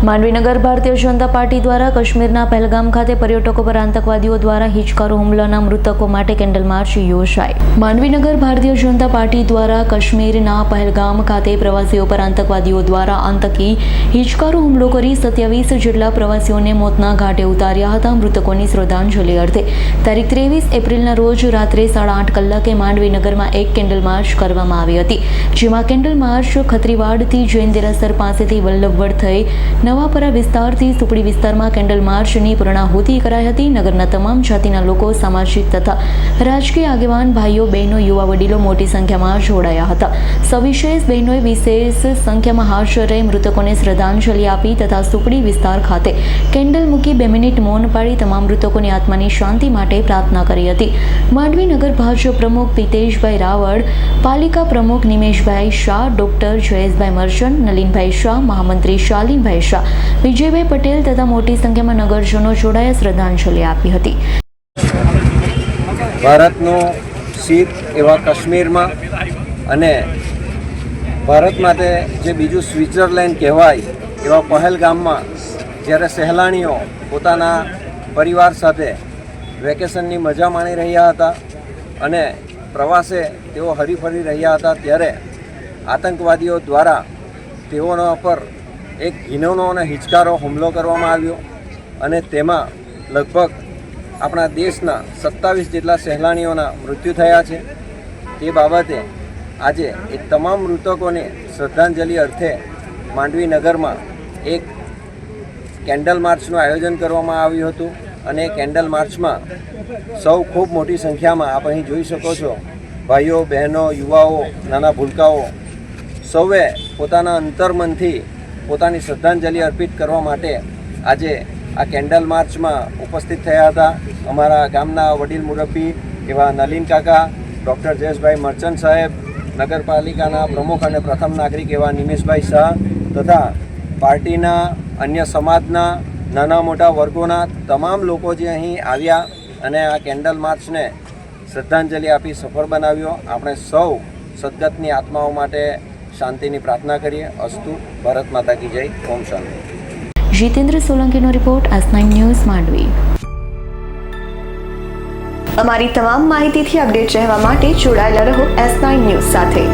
માંડવીનગર Bharatiya Janata party દ્વારા કાશ્મીરના પહેલગામ ખાતે પર્યટકો પર આતંકવાદીઓ દ્વારા હિચકારો હુમલાના મૃતકો માટે કેન્ડલ માર્ચ યોજાઈ। માંડવીનગર ભારતીય જનતા પાર્ટી દ્વારા કાશ્મીરના પહેલગામ ખાતે પ્રવાસીઓ પર આતંકવાદીઓ દ્વારા આતંકી હિચકારો હુમલો કરી 27 જેટલા પ્રવાસીઓને મોતના ઘાટે ઉતાર્યા હતા। મૃતકોની શ્રદ્ધાંજલિ અર્થે તારીખ 23 એપ્રિલના રોજ રાત્રે 8:30 કલાકે માંડવીનગરમાં એક કેન્ડલ માર્ચ કરવામાં આવી હતી, જેમાં કેન્ડલ માર્ચ ખત્રીવાડથી જૈન દેરાસર પાસેથી વલ્લભવડ થઈ નવાપરા વિસ્તારથી સુપડી વિસ્તારમાં કેન્ડલ માર્ચની પૂર્ણાહુતિ કરાઈ હતી। નગરના તમામ જાતિના લોકો, સામાજિક તથા રાજકીય આગેવાન ભાઈઓ બહેનો, યુવા વડીલો મોટી સંખ્યામાં જોડાયા હતા। સવિશેષ બહેનોએ વિશેષ સંખ્યામાં હાજર રહી મૃતકોને શ્રદ્ધાંજલિ આપી તથા સુપડી વિસ્તાર ખાતે કેન્ડલ મૂકી 2 મિનિટ મૌન પાળી તમામ મૃતકોની આત્માની શાંતિ માટે પ્રાર્થના કરી હતી। માંડવી નગર ભાજપ પ્રમુખ પિતેશભાઈ રાવળ, પાલિકા પ્રમુખ નિમેશભાઈ શાહ, ડોક્ટર જયેશભાઈ મર્ચન્ટ, નલિનભાઈ શાહ, મહામંત્રી શાલીનભાઈ શાહ, વિજયભાઈ પટેલ તથા મોટી સંખ્યામાં નગરજનો જોડાયા શ્રદ્ધાંજલિ આપી હતી। ભારતનું શીત એવા કાશ્મીરમાં અને ભારત માટે જે બીજું સ્વિટ્ઝરલેન્ડ કહેવાય એવા પહેલગામમાં જ્યારે સહેલાણીઓ પોતાના પરિવાર સાથે વેકેશનની મજા માણી રહ્યા હતા અને પ્રવાસે તેઓ હરીફરી રહ્યા હતા, ત્યારે આતંકવાદીઓ દ્વારા તેઓના પર એક ઘીનોનો અને હિચકારો હુમલો કરવામાં આવ્યો અને તેમાં લગભગ આપણા દેશના 27 જેટલા સહેલાણીઓના મૃત્યુ થયા છે। તે બાબતે આજે એ તમામ મૃતકોને શ્રદ્ધાંજલિ અર્થે માંડવી નગરમાં એક કેન્ડલ માર્ચનું આયોજન કરવામાં આવ્યું હતું અને એ કેન્ડલ માર્ચમાં સૌ ખૂબ મોટી સંખ્યામાં આપ અહીં જોઈ શકો છો, ભાઈઓ, બહેનો, યુવાઓ, નાના ભૂલકાઓ સૌએ પોતાના અંતર્મનથી પોતાની શ્રદ્ધાંજલિ અર્પિત કરવા માટે આજે આ કેન્ડલ માર્ચમાં ઉપસ્થિત થયા હતા। અમારા ગામના વડીલ મુરબ્બી એવા નલિન કાકા, ડૉક્ટર જયેશભાઈ મર્ચન્ટ સાહેબ, નગરપાલિકાના પ્રમુખ અને પ્રથમ નાગરિક એવા નિમેશભાઈ શાહ તથા પાર્ટીના અન્ય સમાજના નાના મોટા વર્ગોના તમામ લોકો જે અહીં આવ્યા અને આ કેન્ડલ માર્ચને શ્રદ્ધાંજલિ આપી સફળ બનાવ્યો। આપણે સૌ સદગતની આત્માઓ માટે શાંતિની પ્રાર્થના કરીએ। અસ્તુ। ભારત માતા કી જય। ઓમ શાંતિ। જીતેન્દ્ર સોલંકીનો રિપોર્ટ, S9 ન્યૂઝ, માંડવી। અમારી તમામ માહિતીથી અપડેટ રહેવા માટે જોડાયેલા રહો S9 ન્યૂઝ સાથે।